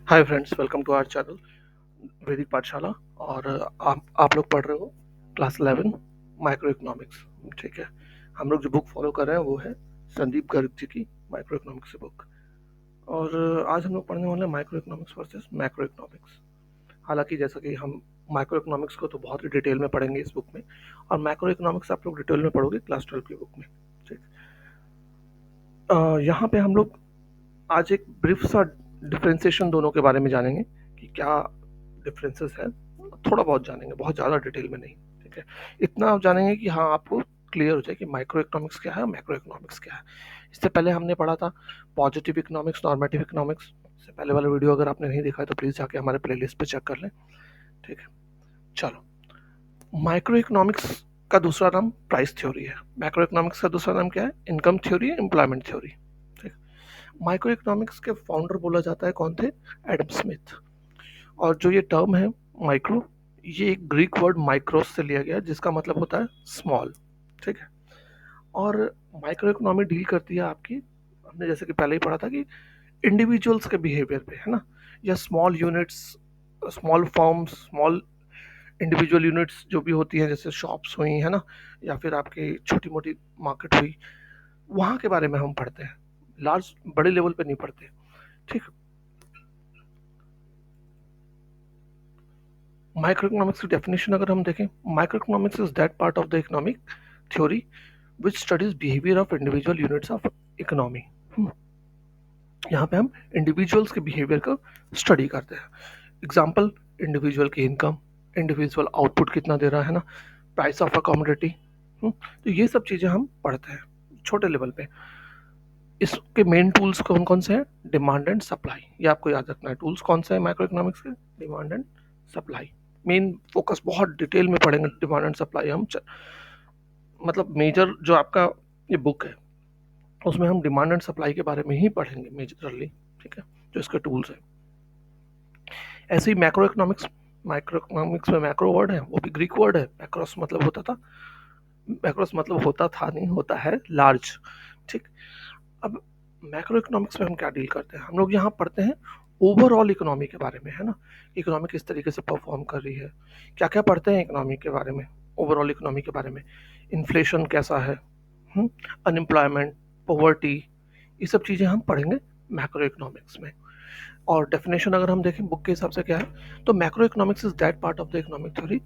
Hi friends, welcome to our channel Vaidik Pathshala. और आप लोग पढ़ रहे हो क्लास 11 माइक्रो इकोनॉमिक्स। ठीक है, हम लोग जो बुक फॉलो कर रहे हैं वो है संदीप गर्ग जी की माइक्रो इकोनॉमिक्स बुक। और आज हम लोग पढ़ने वाले हैं micro economics versus macro economics. हालांकि जैसा कि हम माइक्रो इकोनॉमिक्स को तो बहुत ही डिटेल में पढ़ेंगे इस बुक में, और मैक्रो इकोनॉमिक्स आप लोग डिटेल में पढ़ोगे क्लास 12 की बुक में। ठीक, यहाँ पे हम लोग आज एक ब्रीफ सा डिफरेंशिएशन दोनों के बारे में जानेंगे कि क्या डिफरेंसेस है। थोड़ा बहुत जानेंगे, बहुत ज़्यादा डिटेल में नहीं। ठीक है, इतना आप जानेंगे कि हाँ, आपको क्लियर हो जाए कि माइक्रो इकोनॉमिक्स क्या है, मैक्रो इकोनॉमिक्स क्या है। इससे पहले हमने पढ़ा था पॉजिटिव इकोनॉमिक्स, नॉर्मेटिव इकोनॉमिक्स। इससे पहले वाला वीडियो अगर आपने नहीं देखा है तो प्लीज़ जाके हमारे प्लेलिस्ट पे चेक कर लें। ठीक है, चलो। माइक्रो इकोनॉमिक्स का दूसरा नाम प्राइस थ्योरी है। मैक्रो इकोनॉमिक्स का दूसरा नाम क्या है? Income theory, employment theory. ठीक, माइक्रो इकोनॉमिक्स के फाउंडर बोला जाता है कौन थे? Adam Smith. और जो ये टर्म है माइक्रो, ये एक ग्रीक वर्ड माइक्रोस से लिया गया है, जिसका मतलब होता है स्मॉल। ठीक है, और माइक्रो इकोनॉमी डील करती है आपकी, हमने जैसे कि पहले ही पढ़ा था कि इंडिविजुअल्स के बिहेवियर पे, है ना, या small units, small forms, small individual units जो भी होती हैं, जैसे शॉप्स हुई, है ना, या फिर आपकी छोटी मोटी मार्केट हुई, वहाँ के बारे में हम पढ़ते हैं। लार्ज बड़े लेवल पे नहीं पढ़ते। ठीक, माइक्रो इकोनॉमिक्स की डेफिनेशन अगर हम देखें, micro economics is that part of the economic theory which studies behaviour of individual units of economy. यहाँ पे हम इंडिविजुअल्स के बिहेवियर को स्टडी करते हैं। एग्जाम्पल, इंडिविजुअल की इनकम, इंडिविजुअल आउटपुट कितना दे रहा है ना, प्राइस ऑफ अ कमोडिटी। तो ये सब चीज़ें हम पढ़ते हैं छोटे लेवल पे। इसके मेन टूल्स कौन कौन से हैं? डिमांड एंड सप्लाई, ये आपको याद रखना है। टूल्स कौन से हैं माइक्रो इकोनॉमिक्स के? Demand and supply. Main focus बहुत डिटेल में पढ़ेंगे डिमांड एंड सप्लाई हम। मतलब मेजर जो आपका ये बुक है उसमें हम डिमांड एंड सप्लाई के बारे में ही पढ़ेंगे मेजरली। ठीक है, जो इसके टूल्स हैं। ऐसे ही मैक्रो इकोनॉमिक्स, माइक्रो इकोनॉमिक्स में मैक्रो वर्ड है, वो भी ग्रीक वर्ड है। मैक्रोस मतलब होता था, मैक्रोस मतलब होता था नहीं, होता है लार्ज। ठीक, अब मैक्रो इकोनॉमिक्स में हम क्या डील करते हैं? हम लोग यहाँ पढ़ते हैं ओवरऑल इकोनॉमी के बारे में, है ना। इकोनॉमी किस तरीके से परफॉर्म कर रही है, क्या क्या पढ़ते हैं इकोनॉमी के बारे में, ओवरऑल इकोनॉमी के बारे में। इन्फ्लेशन कैसा है, अनएम्प्लॉयमेंट, पॉवर्टी, ये सब चीज़ें हम पढ़ेंगे मैक्रो इकोनॉमिक्स में। और डेफिनेशन अगर हम देखें बुक के हिसाब से क्या है, तो macroeconomics is that part of the economic theory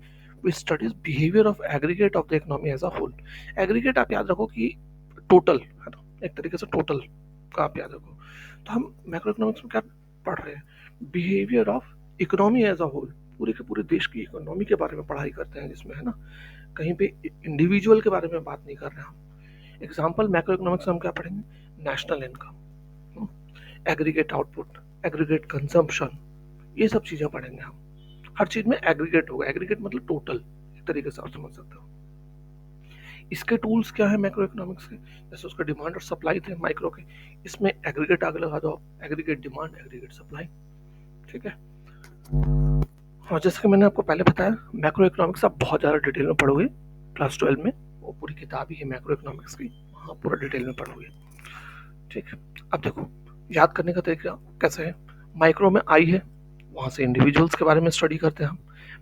which studies behaviour of aggregate of the economy as a whole. Aggregate आप याद रखो कि टोटल, है ना, एक तरीके से टोटल का आप याद रखो। तो हम मैक्रो इकोनॉमिक्स में क्या पढ़ रहे हैं? Behaviour of economy as a whole, पूरे के पूरे देश की इकोनॉमी के बारे में पढ़ाई करते हैं, जिसमें, है ना, कहीं पे इंडिविजुअल के बारे में बात नहीं कर रहे हैं हम। एग्जाम्पल, मैक्रो इकोनॉमिक्स में हम क्या पढ़ेंगे? National income, aggregate output, aggregate consumption, ये सब चीजें पढ़ेंगे हम। हर चीज में एग्रीगेट होगा। एग्रीगेट मतलब टोटल, एक तरीके से आप समझ सकते हो। इसके टूल्स क्या है मैक्रो इकोनॉमिक्स के? जैसे उसका डिमांड और सप्लाई थे माइक्रो के, इसमें एग्रीगेट आगे लगा दो, एग्रीगेट डिमांड, एग्रीगेट सप्लाई। ठीक है, हाँ, जैसे कि मैंने आपको पहले बताया, मैक्रो इकोनॉमिक्स आप बहुत ज़्यादा डिटेल में पढ़ोगे क्लास 12 में। वो पूरी किताब ही है मैक्रो इकोनॉमिक्स की, वहाँ पूरा डिटेल में पढ़ोगे। ठीक है, अब देखो याद करने का तरीका कैसे है। माइक्रो में आई है, वहाँ से इंडिविजुअल्स के बारे में स्टडी करते हैं हम।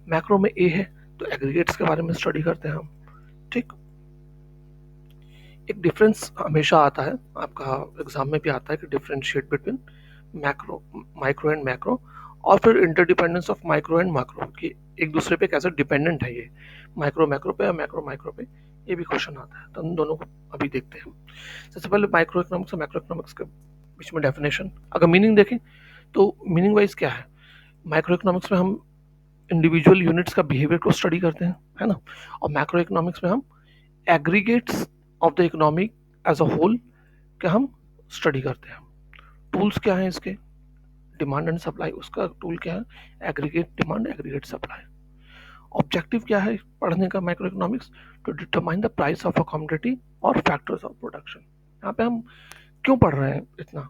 मैक्रो में ए है, तो एग्रीगेट्स के बारे में स्टडी करते हैं हम। ठीक, एक डिफरेंस हमेशा आता है, आपका एग्जाम में भी आता है कि differentiate between macro, micro and macro, और फिर interdependence of micro and macro, कि एक दूसरे पे कैसे डिपेंडेंट है ये, माइक्रो मैक्रो पे या मैक्रो माइक्रो पे। ये भी क्वेश्चन आता है, तो उन दोनों को अभी देखते हैं। सबसे पहले माइक्रो इकोनॉमिक्स और मैक्रो इकोनॉमिक्स के बीच में डेफिनेशन, अगर मीनिंग देखें तो मीनिंग वाइज क्या है? माइक्रो इकोनॉमिक्स में हम इंडिविजुअल यूनिट्स का बिहेवियर को स्टडी करते हैं, है ना, और मैक्रो इकोनॉमिक्स में हम aggregates of the economy as a whole का हम स्टडी करते हैं। टूल्स क्या है इसके? डिमांड एंड सप्लाई, उसका टूल क्या है? Aggregate demand, aggregate supply. Objective क्या है पढ़ने का microeconomics? To determine the price of a commodity और फैक्टर्स ऑफ प्रोडक्शन। यहाँ पे हम क्यों पढ़ रहे हैं इतना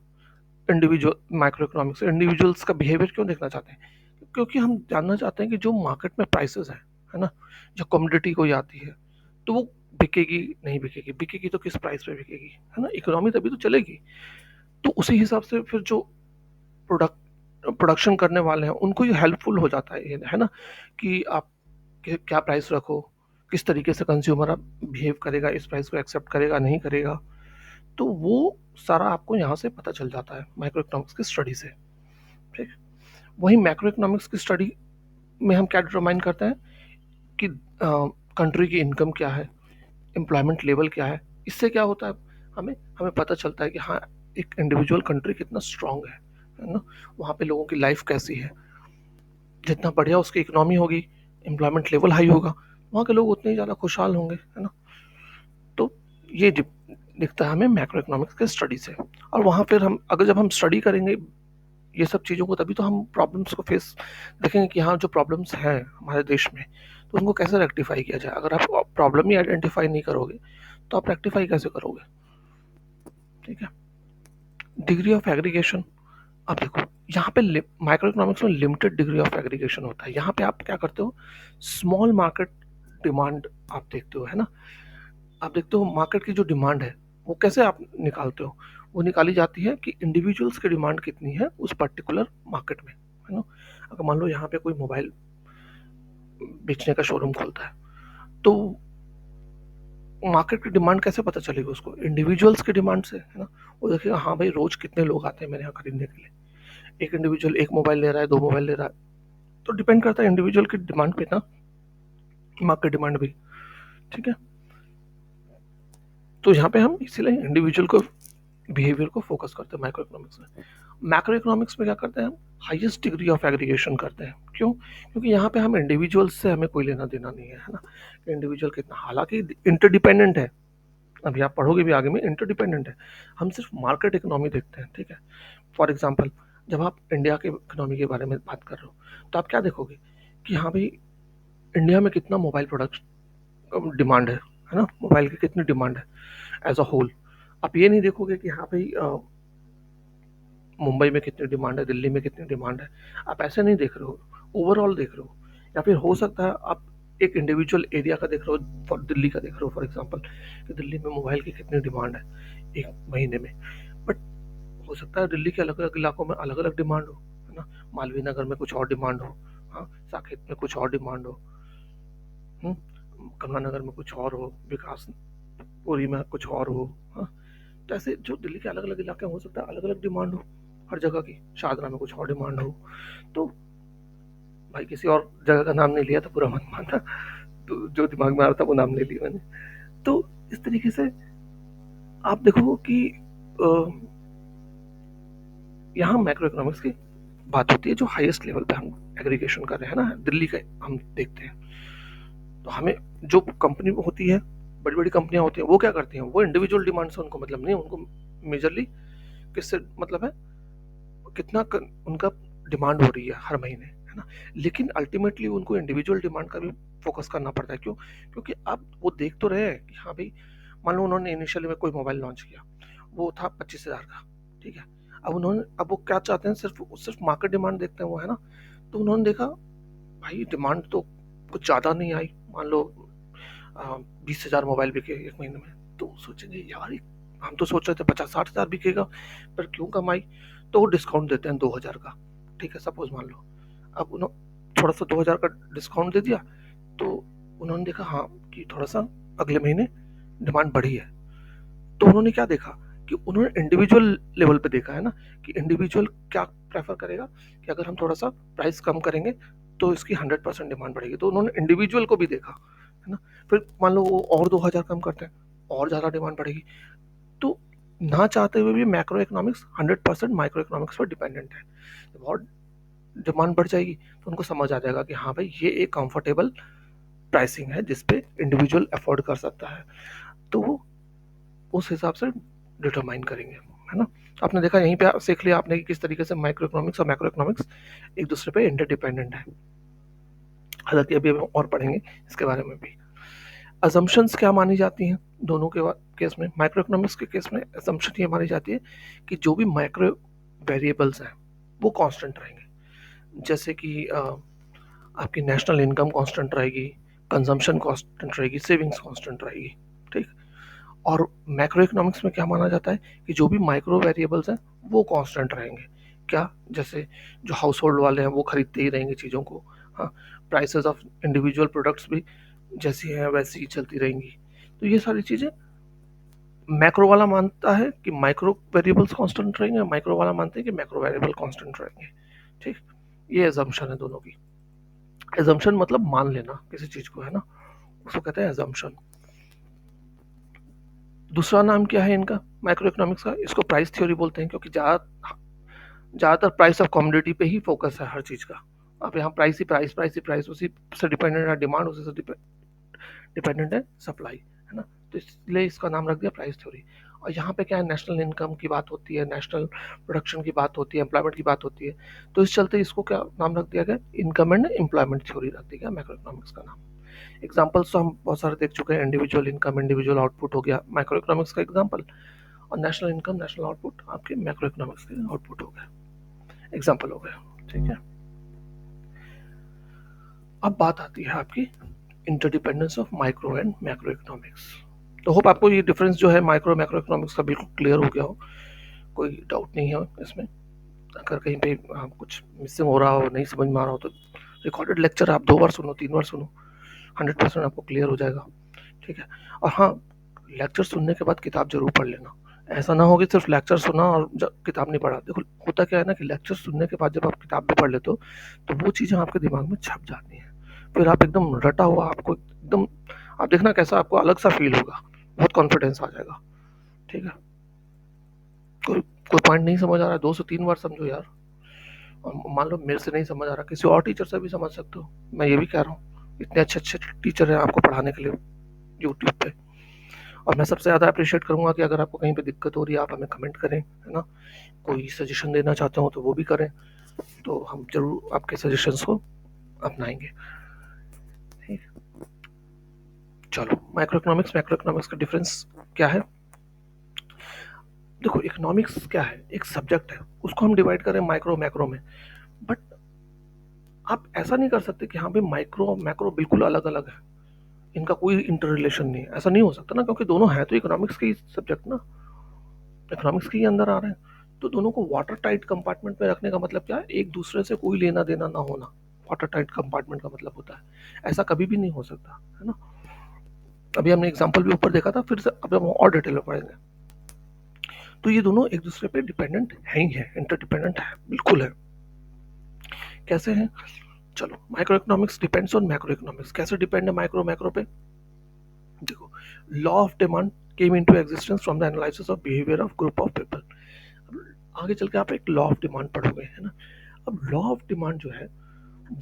इंडिविजुअल माइक्रो इकोनॉमिक्स? इंडिविजुअल्स का बिहेवियर क्यों देखना चाहते हैं? क्योंकि हम जानना चाहते हैं कि जो मार्केट में प्राइसेस है ना, जो कमोडिटी कोई आती है, तो वो बिकेगी नहीं बिकेगी, बिकेगी तो किस प्राइस पे बिकेगी, है ना, इकोनॉमी तभी तो चलेगी। तो उसी हिसाब से फिर जो प्रोडक्ट प्रोडक्शन करने वाले हैं उनको ये हेल्पफुल हो जाता है ये, है ना, कि आप क्या प्राइस रखो, किस तरीके से कंज्यूमर आप बिहेव करेगा, इस प्राइस को एक्सेप्ट करेगा नहीं करेगा, तो वो सारा आपको यहाँ से पता चल जाता है माइक्रो इकोनॉमिक्स की स्टडी से। ठीक। वहीं मैक्रो इकोनॉमिक्स की स्टडी में हम क्या डिटरमाइन करते हैं कि कंट्री की इनकम क्या है, एम्प्लॉयमेंट लेवल क्या है। इससे क्या होता है, हमें हमें पता चलता है कि हाँ, एक इंडिविजुअल कंट्री कितना स्ट्रांग है ना, वहाँ पे लोगों की लाइफ कैसी है। जितना बढ़िया उसकी इकोनॉमी होगी, एम्प्लॉयमेंट लेवल हाई होगा, वहाँ के लोग उतने ही ज़्यादा खुशहाल होंगे, है ना। तो ये दिखता है हमें मैक्रो इकोनॉमिक्स के स्टडी से। और वहाँ फिर हम अगर जब हम स्टडी करेंगे ये सब चीज़ों को, तभी तो हम प्रॉब्लम्स को फेस देखेंगे कि हाँ, जो प्रॉब्लम्स हैं हमारे देश में, तो उनको कैसे रेक्टिफाई किया जाए। अगर आप प्रॉब्लम ही आइडेंटिफाई नहीं करोगे तो आप रेक्टिफाई कैसे करोगे। ठीक है। डिग्री ऑफ एग्रीगेशन, अब देखो यहाँ पे माइक्रो इकोनॉमिक्स में लिमिटेड डिग्री ऑफ एग्रीगेशन होता है। यहाँ पे आप क्या करते हो, स्मॉल मार्केट डिमांड आप देखते हो, है ना। आप देखते हो मार्केट की जो डिमांड है वो कैसे आप निकालते हो, वो निकाली जाती है कि इंडिविजुअल्स की डिमांड कितनी है उस पर्टिकुलर मार्केट में, है ना। अगर मान लो यहाँ पे कोई मोबाइल बेचने का शोरूम खोलता है, तो मार्केट की डिमांड कैसे पता चलेगी उसको, इंडिविजुअल्स की डिमांड से, है ना। वो देखेगा हाँ भाई, रोज कितने लोग आते हैं मेरे यहाँ खरीदने के लिए, एक इंडिविजुअल एक मोबाइल ले रहा है, दो मोबाइल ले रहा है, तो डिपेंड करता है इंडिविजुअल की डिमांड पे ना, मार्केट डिमांड भी। ठीक है। तो यहाँ पे हम इसीलिए इंडिविजुअल को बिहेवियर को फोकस करते हैं माइक्रो इकोनॉमिक्स में। मैक्रो इकोनॉमिक्स में क्या करते हैं हम, हाईएस्ट डिग्री ऑफ एग्रीगेशन करते हैं। क्यों? क्योंकि यहाँ पे हम इंडिविजुअल्स से हमें कोई लेना देना नहीं है ना, इंडिविजुअल कितना, हालांकि इंटरडिपेंडेंट है, अभी आप पढ़ोगे भी आगे में, इंटरडिपेंडेंट है। हम सिर्फ मार्केट इकोनॉमी देखते हैं। ठीक है। फॉर एग्जाम्पल, जब आप इंडिया के इकोनॉमी के बारे में बात कर रहे हो, तो आप क्या देखोगे कि हाँ भाई, इंडिया में कितना मोबाइल प्रोडक्ट डिमांड है ना, मोबाइल की कितनी डिमांड है एज अ होल। आप ये नहीं देखोगे कि हाँ भाई, मुंबई में कितनी डिमांड है, दिल्ली में कितनी डिमांड है। आप ऐसे नहीं देख रहे हो, ओवरऑल देख रहे हो। या फिर हो सकता है आप एक इंडिविजुअल एरिया का देख रहे हो, फॉर दिल्ली का देख रहे हो फॉर एग्जांपल, कि दिल्ली में मोबाइल की कितनी डिमांड है एक महीने में। बट हो सकता है दिल्ली के अलग अलग इलाकों में अलग अलग डिमांड हो, है ना। मालवीय नगर में कुछ और डिमांड हो, हाँ, साकेत में कुछ और डिमांड हो, कमला नगर में कुछ और हो, विकास पुरी में कुछ और हो, हाँ। तो ऐसे जो दिल्ली के अलग अलग इलाके हो सकता है अलग अलग डिमांड हो हर जगह की, शाहजहाँ में कुछ और डिमांड हो। तो भाई किसी और जगह का नाम नहीं लिया था, पूरा मत मानना, तो जो दिमाग में आ रहा था वो नाम ले लिया मैंने। तो इस तरीके से आप देखो कि यहाँ मैक्रो इकोनॉमिक्स की बात होती है, जो हाईएस्ट लेवल पे हम एग्रीगेशन कर रहे हैं ना, दिल्ली का हम देखते हैं। तो हमें जो कंपनी होती है, बड़ी बड़ी कंपनियां होती हैं, वो क्या करती हैं, वो इंडिविजुअल डिमांड से उनको मतलब नहीं, उनको मेजरली किससे मतलब है, कितना उनका डिमांड हो रही है हर महीने, है ना। लेकिन अल्टीमेटली उनको इंडिविजुअल डिमांड का भी फोकस करना पड़ता है। क्यों? क्योंकि अब वो देख तो रहे हैं कि हाँ भाई, मान लो उन्होंने इनिशियली में कोई मोबाइल लॉन्च किया, वो था 25,000 का। ठीक है। अब वो क्या चाहते हैं, सिर्फ सिर्फ मार्केट डिमांड देखते हैं वो, है ना। तो उन्होंने देखा भाई, डिमांड तो कुछ ज़्यादा नहीं आई, मान लो 20,000 मोबाइल बिके एक महीने में। तो सोचेंगे यार, हम तो सोच रहे थे 50-60 हज़ार बिकेगा, पर क्यों कम आई। तो वो डिस्काउंट देते हैं 2,000 का। ठीक है, सपोज मान लो, अब उन्होंने थोड़ा सा 2,000 का डिस्काउंट दे दिया, तो उन्होंने देखा हाँ कि थोड़ा सा अगले महीने डिमांड बढ़ी है। तो उन्होंने क्या देखा कि उन्होंने इंडिविजुअल लेवल पे देखा, है ना, कि इंडिविजुअल क्या प्रेफर करेगा, कि अगर हम थोड़ा सा प्राइस कम करेंगे तो इसकी 100% डिमांड बढ़ेगी। तो उन्होंने इंडिविजुअल को भी देखा, है ना। फिर मान लो वो और 2,000 कम करते हैं, और ज़्यादा डिमांड बढ़ेगी। तो ना चाहते हुए भी मैक्रो इकोनॉमिक्स 100% माइक्रो इकोनॉमिक्स पर डिपेंडेंट है। बहुत डिमांड बढ़ जाएगी तो उनको समझ आ जाएगा कि हाँ भाई, ये एक कंफर्टेबल प्राइसिंग है जिसपे इंडिविजुअल अफोर्ड कर सकता है, तो वो उस हिसाब से डिटरमाइन करेंगे, है ना। आपने देखा, यहीं पे सीख लिया आपने कि किस तरीके से माइक्रो इकोनॉमिक्स और मैक्रो इकोनॉमिक्स एक दूसरे पे इंटरडिपेंडेंट है। हालांकि अभी हम और पढ़ेंगे इसके बारे में भी। अजम्पशंस क्या मानी जाती हैं दोनों के केस में, माइक्रो इकोनॉमिक्स के केस में अजम्पशन ये मानी जाती है कि जो भी माइक्रो वेरिएबल्स हैं वो कांस्टेंट रहेंगे। जैसे कि आपकी नेशनल इनकम कांस्टेंट रहेगी, कंजम्पशन कांस्टेंट रहेगी, सेविंग्स कांस्टेंट रहेगी। ठीक। और मैक्रो इकोनॉमिक्स में क्या माना जाता है कि जो भी माइक्रो वेरिएबल्स हैं वो कांस्टेंट रहेंगे। क्या, जैसे जो हाउस होल्ड वाले हैं वो खरीदते ही रहेंगे चीज़ों को। हाँ, प्राइसेस ऑफ इंडिविजुअल प्रोडक्ट्स भी जैसी हैं वैसी ही चलती रहेंगी। तो ये सारी चीज़ें मैक्रो वाला मानता है कि माइक्रो वेरिएबल्स कांस्टेंट रहेंगे, माइक्रो वाला मानते हैं कि मैक्रो वेरिएबल कांस्टेंट रहेंगे। ठीक, ये एजम्पशन है दोनों की। एजम्पशन मतलब मान लेना किसी चीज को, है ना, उसको कहते हैं एजम्पशन। दूसरा नाम क्या है इनका माइक्रो इकोनॉमिक्स का, इसको प्राइस थ्योरी बोलते हैं, क्योंकि ज्यादातर प्राइस ऑफ कमोडिटी पे ही फोकस है हर चीज का। अब यहाँ प्राइस ही प्राइस, प्राइस ही प्राइस, उसी से डिपेंडेंट है डिमांड, उसी से डिपेंडेंट है सप्लाई, है ना। तो इसलिए इसका नाम रख दिया प्राइस थ्योरी। और यहाँ पे क्या है, नेशनल इनकम की बात होती है, नेशनल प्रोडक्शन की बात होती है, एम्प्लॉयमेंट की बात होती है। तो इस चलते इसको क्या नाम रख दिया गया, इनकम एंड एम्प्लॉयमेंट थ्योरी रख दिया गया मैक्रो इकोनॉमिक्स का नाम। एग्जाम्पल्स तो हम बहुत सारे देख चुके हैं, इंडिविजुअल इनकम, इंडिविजुअल आउटपुट हो गया माइक्रो इकोनॉमिक्स का एग्जाम्पल, और नेशनल इनकम, नेशनल आउटपुट आपके मैक्रो इकोनॉमिक्स के आउटपुट हो गए, एग्जाम्पल हो गया। ठीक है, अब बात आती है आपकी interdependence of micro and macro economics. तो होप आपको ये डिफरेंस जो है माइक्रो मैक्रो इकोनॉमिक्स का बिल्कुल क्लियर हो गया हो, कोई डाउट नहीं है इसमें। अगर कहीं पे कुछ मिसिंग हो रहा हो, नहीं समझ में आ रहा हो, तो रिकॉर्डेड लेक्चर आप 2 बार सुनो, 3 बार सुनो, 100% आपको क्लियर हो जाएगा। ठीक है, और हाँ, लेक्चर सुनने के बाद किताब जरूर पढ़ लेना। ऐसा ना हो कि सिर्फ लेक्चर सुना और किताब नहीं पढ़ा। देखो होता क्या है ना कि लेक्चर सुनने के बाद जब आप किताब भी पढ़ लेते हो तो वो चीज़ें आपके दिमाग में छप जाती हैं, फिर आप एकदम रटा हुआ, आपको एकदम, आप देखना कैसा आपको अलग सा फील होगा, बहुत कॉन्फिडेंस आ जाएगा। ठीक है, कोई कोई पॉइंट नहीं समझ आ रहा है, 2 से 3 बार समझो यार। और मान लो मेरे से नहीं समझ आ रहा, किसी और टीचर से भी समझ सकते हो, मैं ये भी कह रहा हूँ, इतने अच्छे अच्छे टीचर हैं आपको पढ़ाने के लिए यूट्यूब पे। और मैं सबसे ज़्यादा अप्रिशिएट करूँगा कि अगर आपको कहीं पे दिक्कत हो रही है आप हमें कमेंट करें, है ना, कोई सजेशन देना चाहते हो तो वो भी करें, तो हम जरूर आपके सजेशंस को अपनाएंगे। ठीक, चलो, माइक्रो इकोनॉमिक्स मैक्रो इकोनॉमिक्स का डिफरेंस क्या है। देखो इकोनॉमिक्स क्या है, एक सब्जेक्ट है, उसको हम डिवाइड करें माइक्रो मैक्रो में, बट आप ऐसा नहीं कर सकते कि हाँ भाई माइक्रो और मैक्रो बिल्कुल अलग अलग है, इनका कोई इंटर रिलेशन नहीं है, ऐसा नहीं हो सकता ना, क्योंकि दोनों है तो इकोनॉमिक्स के ही सब्जेक्ट ना, इकोनॉमिक्स के ही अंदर आ रहे हैं। तो दोनों को वाटर टाइट कंपार्टमेंट में रखने का मतलब क्या है, एक दूसरे से कोई लेना देना ना होना, वाटर टाइट कंपार्टमेंट का मतलब होता है। ऐसा कभी भी नहीं हो सकता, है ना। अभी हमने एग्जांपल भी ऊपर देखा था, फिर से अब हम और डिटेल में पढ़ेंगे। तो ये दोनों एक दूसरे पे डिपेंडेंट है ही है, इंटरडिपेंडेंट है, बिल्कुल है। कैसे हैं, चलो, micro economics depends on macro economics. कैसे डिपेंड है माइक्रो मैक्रो पे, देखो, law of demand came into existence from the analysis of behaviour of group of people. आगे चल के आप एक लॉ ऑफ डिमांड पढ़ोगे, है ना। अब लॉ ऑफ डिमांड जो है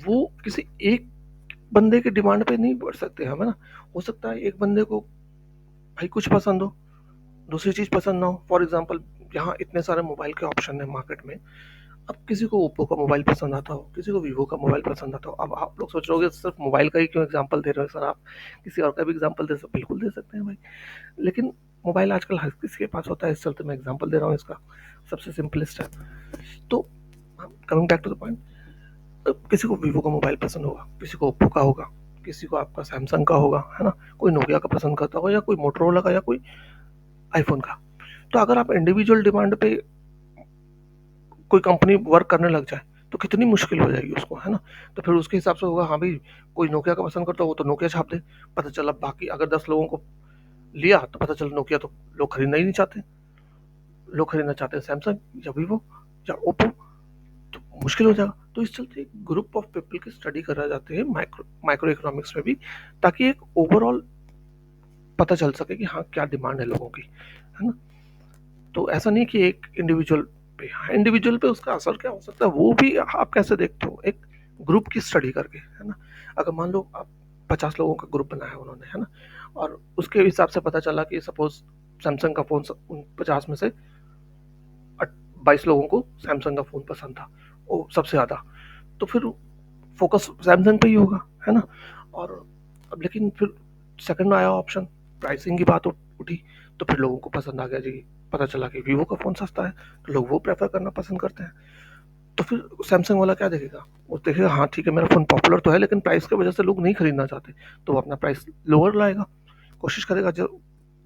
वो किसी एक बंदे के डिमांड पे नहीं बढ़ सकते हम, है ना। हो सकता है एक बंदे को भाई कुछ पसंद हो, दूसरी चीज पसंद ना हो। फॉर एग्जाम्पल, यहाँ इतने सारे मोबाइल के ऑप्शन है मार्केट में, अब किसी को ओप्पो का मोबाइल पसंद आता हो, किसी को वीवो का मोबाइल पसंद आता हो। अब आप लोग सोच रहे हो सिर्फ मोबाइल का ही क्यों एग्जांपल दे रहे हो सर, आप किसी और का भी एग्जांपल दे सकते, बिल्कुल दे सकते हैं भाई, लेकिन मोबाइल आजकल हर किसी के पास होता है, इस चलते मैं एग्जांपल दे रहा हूँ इसका, सबसे सिंपलेस्ट है। तो coming back to the point, किसी को वीवो का मोबाइल पसंद होगा, किसी को ओप्पो का होगा, किसी को आपका सैमसंग का होगा, है ना, कोई नोकिया का पसंद करता होगा, या कोई मोटरोला का, या कोई आईफोन का। तो अगर आप इंडिविजुअल डिमांड पे कोई कंपनी वर्क करने लग जाए तो कितनी मुश्किल हो जाएगी उसको, है ना। तो फिर उसके हिसाब से होगा, हाँ भाई कोई नोकिया का पसंद करता हो तो नोकिया छाप दे, पता चला बाकी अगर 10 लोगों को लिया तो पता चला नोकिया तो लोग खरीदना ही नहीं चाहते, लोग खरीदना चाहते हैं सैमसंग या वीवो या ओप्पो, तो मुश्किल हो जाएगा। तो इस चलते ग्रुप ऑफ पीपल की स्टडी करा जाते हैं माइक्रो माइक्रो इकोनॉमिक्स में भी, ताकि एक ओवरऑल पता चल सके कि हाँ क्या डिमांड है लोगों की, है ना। तो ऐसा नहीं कि एक इंडिविजुअल पे, हाँ इंडिविजुअल पे उसका असर क्या हो सकता है वो भी आप कैसे देखते हो, एक ग्रुप की स्टडी करके, है ना। अगर मान लो आप 50 लोगों का ग्रुप बनाया उन्होंने, है ना, और उसके हिसाब से पता चला कि सपोज सैमसंग का फोन 50 में से 22 लोगों को सैमसंग का फोन पसंद था, वो सबसे ज्यादा, तो फिर फोकस सैमसंग पे ही होगा, है ना। और अब लेकिन फिर सेकंड में आया ऑप्शन, प्राइसिंग की बात उठी, तो फिर लोगों को पसंद आ गया जी, पता चला कि वीवो का फ़ोन सस्ता है, तो लोग वो प्रेफर करना पसंद करते हैं। तो फिर सैमसंग वाला क्या देखेगा, वो देखेगा हाँ ठीक है मेरा फ़ोन पॉपुलर तो है, लेकिन प्राइस की वजह से लोग नहीं खरीदना चाहते, तो वो अपना प्राइस लोअर लाएगा, कोशिश करेगा जो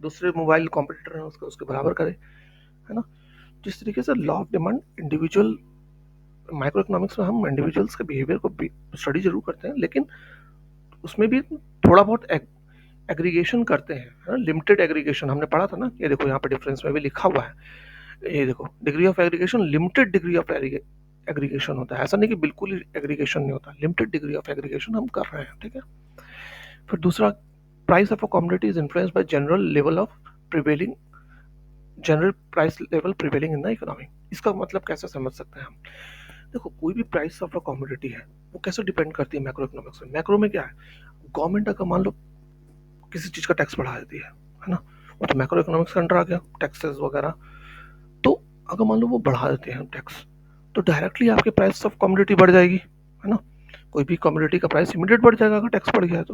दूसरे मोबाइल कॉम्पिटिटर हैं उसके उसके बराबर करे, है ना। जिस तरीके से law of demand individual micro economics में हम इंडिविजुअल्स के बिहेवियर को स्टडी जरूर करते हैं, लेकिन उसमें भी थोड़ा बहुत एग्रीगेशन करते हैं, लिमिटेड एग्रीगेशन हमने पढ़ा था ना। ये देखो यहाँ पे डिफरेंस में भी लिखा हुआ है, ये देखो degree of aggregation, limited degree of aggregation होता है, ऐसा नहीं कि बिल्कुल ही एग्रीगेशन नहीं होता, लिमिटेड डिग्री ऑफ एग्रीगेशन हम कर रहे हैं, ठीक है। फिर दूसरा, price of a commodity is influenced by general price level prevailing in the economy. इसका मतलब कैसे समझ सकते हैं हम? देखो, कोई भी प्राइस ऑफ अ कमोडिटी है वो कैसे डिपेंड करती है मैक्रो इकोनॉमिक्स में। मैक्रो में क्या है, गवर्नमेंट अगर मान लो किसी चीज का टैक्स बढ़ा देती है ना, वो तो मैक्रो इकोनॉमिक्स के अंडर आ गया, टैक्सेस वगैरह। तो अगर मान लो वो बढ़ा देते हैं टैक्स, तो डायरेक्टली आपके प्राइस ऑफ कमोडिटी बढ़ जाएगी, है ना। कोई भी कमोडिटी का प्राइस इमीडिएट बढ़ जाएगा अगर टैक्स बढ़ गया है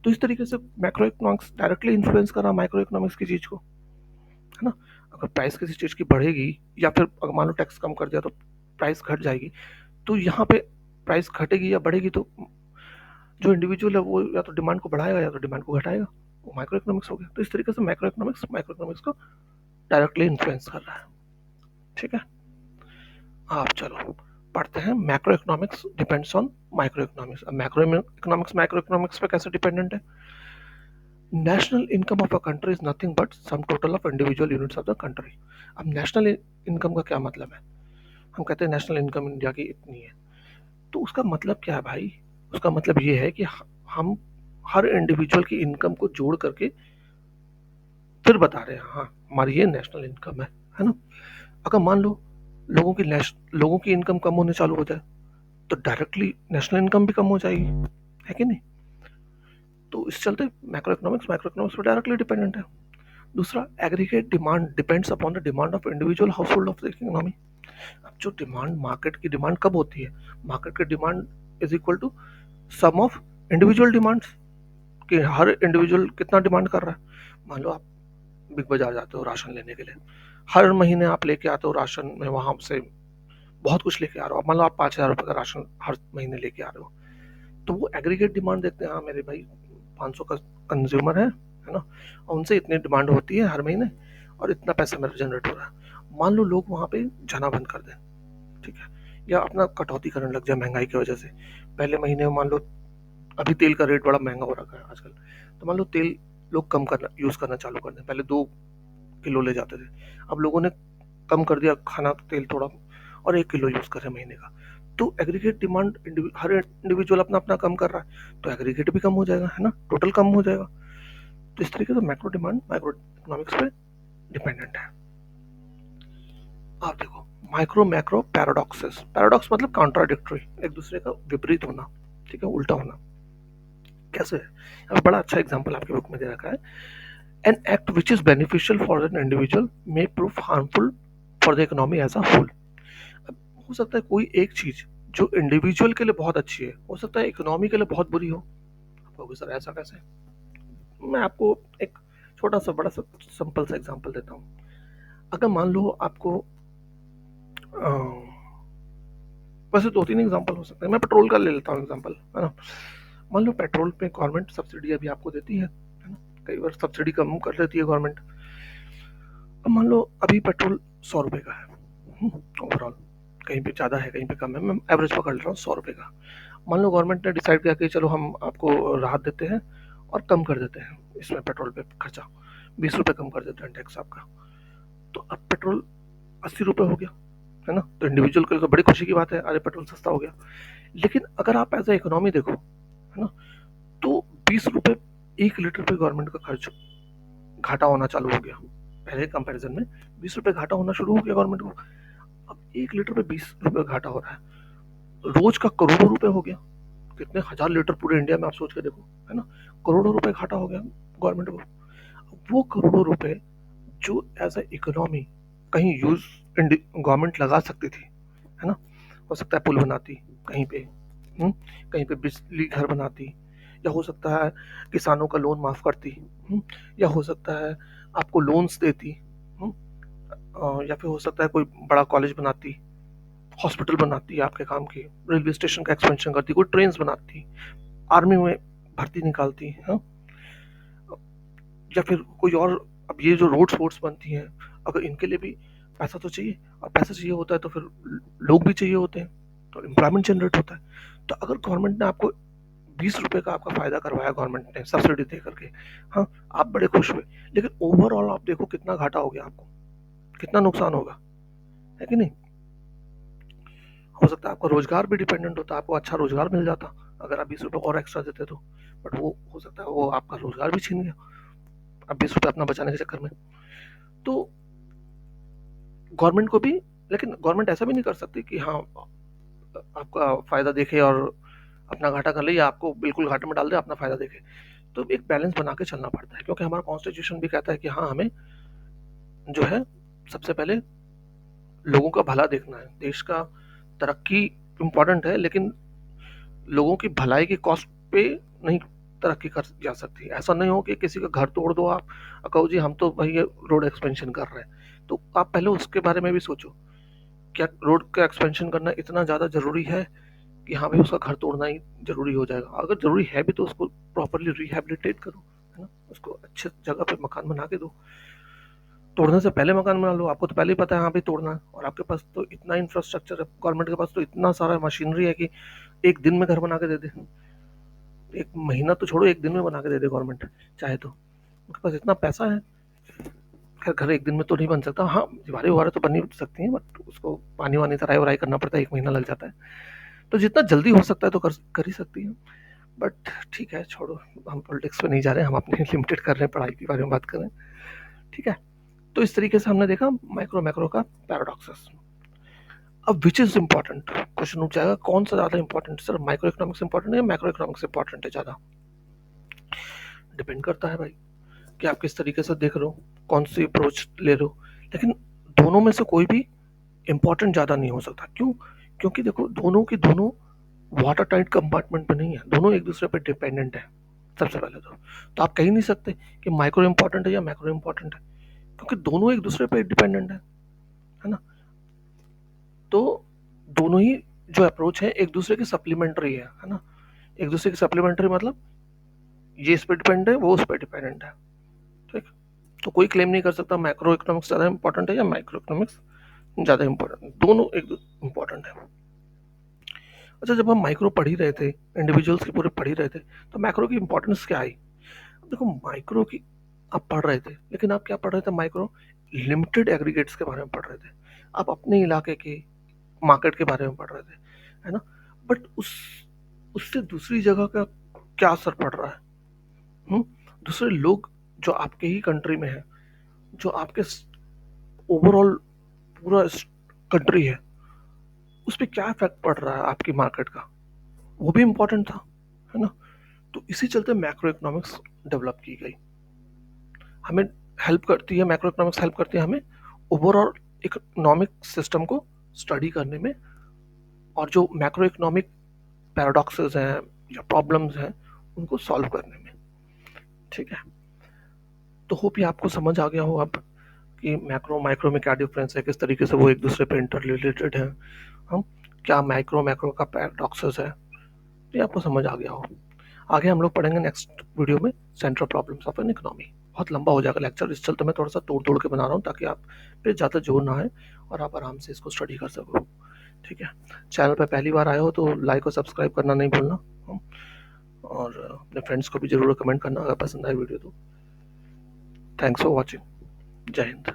तो इस तरीके से मैक्रो इकोनॉमिक्स डायरेक्टली इन्फ्लुएंस कर रहा है माइक्रो इकोनॉमिक्स की चीज को, है ना। अगर प्राइस किसी चीज की बढ़ेगी या फिर अगर मान लो टैक्स कम कर दिया तो प्राइस घट जाएगी, तो यहाँ पे प्राइस घटेगी या बढ़ेगी तो जो इंडिविजुअल है वो या तो डिमांड को बढ़ाएगा या तो डिमांड को घटाएगा, वो माइक्रो इकोनॉमिक्स हो गया। तो इस तरीके से माइक्रो इकोनॉमिक्स को डायरेक्टली इन्फ्लुएंस कर रहा है, ठीक है। आप चलो पढ़ते हैं, macro economics depends on micro economics. अब माइक्रो इकोनॉमिक्स पे कैसे डिपेंडेंट है? National income of a country is nothing but sum total of individual units of the country. अब नेशनल इनकम का क्या मतलब है? हम कहते हैं नेशनल इनकम इंडिया की इतनी है, तो उसका मतलब क्या है भाई? उसका मतलब ये है कि हम हर इंडिविजुअल की इनकम को जोड़ करके फिर बता रहे हैं, हाँ हमारी ये नेशनल इनकम है ना। अगर मान लो लोगों की इनकम कम होने चालू हो जाए तो डायरेक्टली नेशनल इनकम भी कम हो जाएगी, है कि नहीं। तो इस चलते माइक्रो इकोनॉमिक्स पर डायरेक्टली डिपेंडेंट है। दूसरा, aggregate demand depends upon the demand of individual house hold of the economy. अब जो डिमांड, मार्केट की डिमांड कब होती है? मार्केट की demand is equal to sum of individual demands, कि हर इंडिविजुअल कितना डिमांड कर रहा है। मान लो आप बिग बाजार जाते हो राशन लेने के लिए, हर महीने आप लेके आते हो राशन में, वहां से बहुत कुछ लेके आ रहे हो। मान लो आप 5,000 रुपए का राशन हर महीने लेके आ रहे हो, तो वो एग्रीगेट डिमांड देखते हैं, हाँ मेरे भाई 500 का कंज्यूमर है ना, और उनसे इतनी डिमांड होती है हर महीने और इतना पैसा मेरा जनरेट हो रहा है। मान लो लोग वहां पे जाना बंद कर दें, ठीक है, या अपना कटौती करने लग जाए महंगाई की वजह से। पहले महीने में मान लो, अभी तेल का रेट बड़ा महंगा हो रखा है आजकल, तो मान लो तेल लोग कम करना यूज करना चालू कर दें। पहले 2 किलो ले जाते थे, अब लोगों ने कम कर दिया खाना तेल थोड़ा, और 1 किलो यूज कर रहे हैं महीने का। तो एग्रीगेट डिमांड हर इंडिविजुअल अपना अपना कम कर रहा है, तो एग्रीगेट भी कम हो जाएगा, है ना, टोटल कम हो जाएगा। तो इस तरीके से मैक्रो डिमांड माइक्रो इकोनॉमिक्स पे डिपेंडेंट है। आप देखो, माइक्रो मैक्रो पैराडॉक्सेस। पैराडॉक्स मतलब कॉन्ट्राडिक्टरी, एक दूसरे का विपरीत होना, ठीक है, उल्टा होना। कैसे है? अब बड़ा अच्छा एग्जांपल आपके बुक में दे रखा है। An act which is beneficial for an individual may prove harmful for the economy as a whole. हो सकता है कोई एक चीज जो इंडिविजुअल के लिए बहुत अच्छी है, हो सकता है इकोनॉमी के लिए बहुत बुरी हो। तो सर ऐसा कैसे? मैं आपको एक छोटा सा बड़ा सा सिंपल सा एग्जांपल देता हूँ। अगर मान लो आपको वैसे 2-3 एग्जांपल हो सकते हैं, मैं पेट्रोल का ले लेता हूँ एग्जांपल, है ना। मान लो पेट्रोल पे गवर्नमेंट सब्सिडी अभी आपको देती है ना, कई बार सब्सिडी कम कर देती है गवर्नमेंट। अब मान लो अभी पेट्रोल 100 रुपए का है ओवरऑल, कहीं पे ज़्यादा है कहीं पे कम है, मैं एवरेज पकड़ ले रहा हूँ 100 रुपए का। मान लो गवर्नमेंट ने डिसाइड किया कि चलो हम आपको राहत देते हैं और कम कर देते हैं इसमें पेट्रोल पे खर्चा, 20 रुपए कम कर देते हैं टैक्स आपका। तो अब पेट्रोल 80 रुपए हो गया, है ना। तो इंडिविजुअल के लिए तो बड़ी खुशी की बात है, अरे पेट्रोल सस्ता हो गया। लेकिन अगर आप एज ए इकोनॉमी देखो, है ना, तो 20 रुपए 1 लीटर पे गवर्नमेंट का खर्च घाटा होना चालू हो गया। पहले कंपैरिजन में 20 रुपए घाटा होना शुरू हो गया गवर्नमेंट को। अब 1 लीटर पे 20 रुपए घाटा हो रहा है, रोज का करोड़ों रुपए हो गया। कितने हजार लीटर पूरे इंडिया में आप सोच के देखो, है ना, करोड़ों रुपए घाटा हो गया गवर्नमेंट को। वो करोड़ों रुपए जो एज ए इकोनॉमी कहीं यूज गवर्नमेंट लगा सकती थी, है ना, हो सकता है पुल बनाती कहीं पे, हुँ? कहीं पे बिजली घर बनाती, या हो सकता है किसानों का लोन माफ करती, या हो सकता है आपको लोन्स देती, हुँ? या फिर हो सकता है कोई बड़ा कॉलेज बनाती, हॉस्पिटल बनाती आपके काम की, रेलवे स्टेशन का एक्सपेंशन करती, कोई ट्रेन बनाती, आर्मी में भर्ती निकालती, हाँ, या फिर कोई और। अब ये जो रोड्स वोड्स बनती हैं, अगर इनके लिए भी पैसा तो चाहिए, और पैसा चाहिए होता है तो फिर लोग भी चाहिए होते हैं, तो एम्प्लॉयमेंट जनरेट होता है। तो अगर गवर्नमेंट ने आपको 20 रुपए का आपका फायदा करवाया, गवर्नमेंट ने सब्सिडी दे करके, हाँ, आप बड़े खुश हुए, लेकिन ओवरऑल आप देखो कितना घाटा हो गया आपको, कितना नुकसान होगा, है कि नहीं? हो सकता है आपका रोजगार भी डिपेंडेंट होता, आपको अच्छा रोजगार मिल जाता अगर आप 20 रुपए और एक्स्ट्रा देते तो, बट वो हो सकता है वो आपका रोजगार भी छीन गया अब 20 रुपए अपना बचाने के चक्कर में। तो गवर्नमेंट को भी, लेकिन गवर्नमेंट ऐसा भी नहीं कर सकती कि हाँ आपका फायदा देखे और अपना घाटा कर ले, या आपको बिल्कुल घाटे में डाल दे अपना फायदा देखे। तो एक बैलेंस बना के चलना पड़ता है, क्योंकि हमारा कॉन्स्टिट्यूशन भी कहता है कि हाँ हमें जो है सबसे पहले लोगों का भला देखना है। देश का तरक्की इम्पोर्टेंट है, लेकिन लोगों की भलाई की कॉस्ट पे नहीं तरक्की कर जा सकती। ऐसा नहीं हो कि किसी का घर तोड़ दो आप और कहो जी हम तो भाई रोड एक्सपेंशन कर रहे हैं, तो आप पहले उसके बारे में भी सोचो, क्या रोड का एक्सपेंशन करना इतना ज़्यादा ज़रूरी है कि हाँ भाई उसका घर तोड़ना ही ज़रूरी हो जाएगा? अगर ज़रूरी है भी तो उसको प्रॉपरली रिहेबिलिटेट करो, है ना, उसको अच्छे जगह पे मकान बना के दो। तोड़ने से पहले मकान बना लो, आपको तो पहले ही पता है हाँ भाई तोड़ना है, और आपके पास तो इतना इंफ्रास्ट्रक्चर है, गवर्नमेंट के पास तो इतना सारा मशीनरी है कि एक दिन में घर बना के दे दे। एक महीना तो छोड़ो, एक दिन में बना के दे दे गवर्नमेंट चाहे तो, उनके पास इतना पैसा है। खैर घर एक दिन में तो नहीं बन सकता, हाँ दीवारें वगैरह तो बन ही सकती हैं, बट उसको पानी वानी तराई वराई करना पड़ता है, एक महीना लग जाता है। तो जितना जल्दी हो सकता है तो कर ही सकती है। बट ठीक है छोड़ो, हम पॉलिटिक्स पे नहीं जा रहे हैं, हम अपने लिमिटेड कर रहे हैं, पढ़ाई के बारे में बात कर रहे हैं। ठीक है, तो इस तरीके से हमने देखा माइक्रो मैक्रो का पैराडॉक्सेस। अब विच इज इंपॉर्टेंट, क्वेश्चन उठ जाएगा कौन सा ज्यादा important, sir micro economics important है या मैक्रो इकोनॉमिक्स इंपॉर्टेंट है ज्यादा? डिपेंड करता है भाई कि आप किस तरीके से देख रहे हो, कौन सी अप्रोच ले रहे हो, लेकिन दोनों में से कोई भी इंपॉर्टेंट ज्यादा नहीं हो सकता। क्यों? क्योंकि देखो दोनों की दोनों वाटर टाइट कंपार्टमेंट में नहीं है, दोनों एक दूसरे पर डिपेंडेंट है। सबसे पहले तो आप कह ही नहीं सकते कि माइक्रो इंपॉर्टेंट है या मैक्रो इंपॉर्टेंट है, क्योंकि दोनों एक दूसरे पर डिपेंडेंट है ना। तो दोनों ही जो अप्रोच है एक दूसरे की सप्लीमेंट्री है ना। एक दूसरे की सप्लीमेंट्री मतलब ये इस पर डिपेंड है, वो उस पर डिपेंडेंट है। ठीक, तो कोई क्लेम नहीं कर सकता मैक्रो इकोनॉमिक्स ज़्यादा इंपॉर्टेंट है या माइक्रो इकोनॉमिक्स ज़्यादा इंपॉर्टेंट, दोनों एक इंपॉर्टेंट है। अच्छा, जब हम माइक्रो पढ़ ही रहे थे, इंडिविजुअल्स की पूरे पढ़ ही रहे थे, तो मैक्रो की इंपॉर्टेंस क्या आई? देखो माइक्रो की आप पढ़ रहे थे, लेकिन आप क्या पढ़ रहे थे? माइक्रो लिमिटेड एग्रीगेट्स के बारे में पढ़ रहे थे, आप अपने इलाके के मार्केट के बारे में पढ़ रहे थे, है ना। बट उससे दूसरी जगह का क्या असर पड़ रहा है? हुँ? दूसरे लोग जो आपके ही कंट्री में है, जो आपके ओवरऑल पूरा कंट्री है, उस पर क्या इफेक्ट पड़ रहा है आपकी मार्केट का, वो भी इम्पोर्टेंट था, है ना। तो इसी चलते मैक्रो इकोनॉमिक्स डेवलप की गई। हमें हेल्प करती है, मैक्रो इकोनॉमिक्स हेल्प करती है हमें ओवरऑल इकोनॉमिक सिस्टम को स्टडी करने में, और जो मैक्रो इकोनॉमिक पैराडॉक्सेस हैं या प्रॉब्लम्स हैं उनको सॉल्व करने में। ठीक है, तो होप ये आपको समझ आ गया हो अब कि मैक्रो माइक्रो में क्या डिफरेंस है, किस तरीके से वो एक दूसरे पे इंटर रिलेटेड है, हम क्या माइक्रो मैक्रो का पैराडॉक्सेस है, ये आपको समझ आ गया हो। आगे हम लोग पढ़ेंगे नेक्स्ट वीडियो में central problems of an economy. बहुत लंबा हो जाएगा लेक्चर, इस चलते मैं थोड़ा सा तोड़ तोड़ के बना रहा हूँ ताकि आप पे ज़्यादा जोर ना आए और आप आराम से इसको स्टडी कर सको। ठीक है, चैनल पर पहली बार आए हो तो लाइक और सब्सक्राइब करना नहीं भूलना, और अपने फ्रेंड्स को भी जरूर कमेंट करना अगर पसंद आए वीडियो तो। थैंक्स फॉर वॉचिंग, जय हिंद।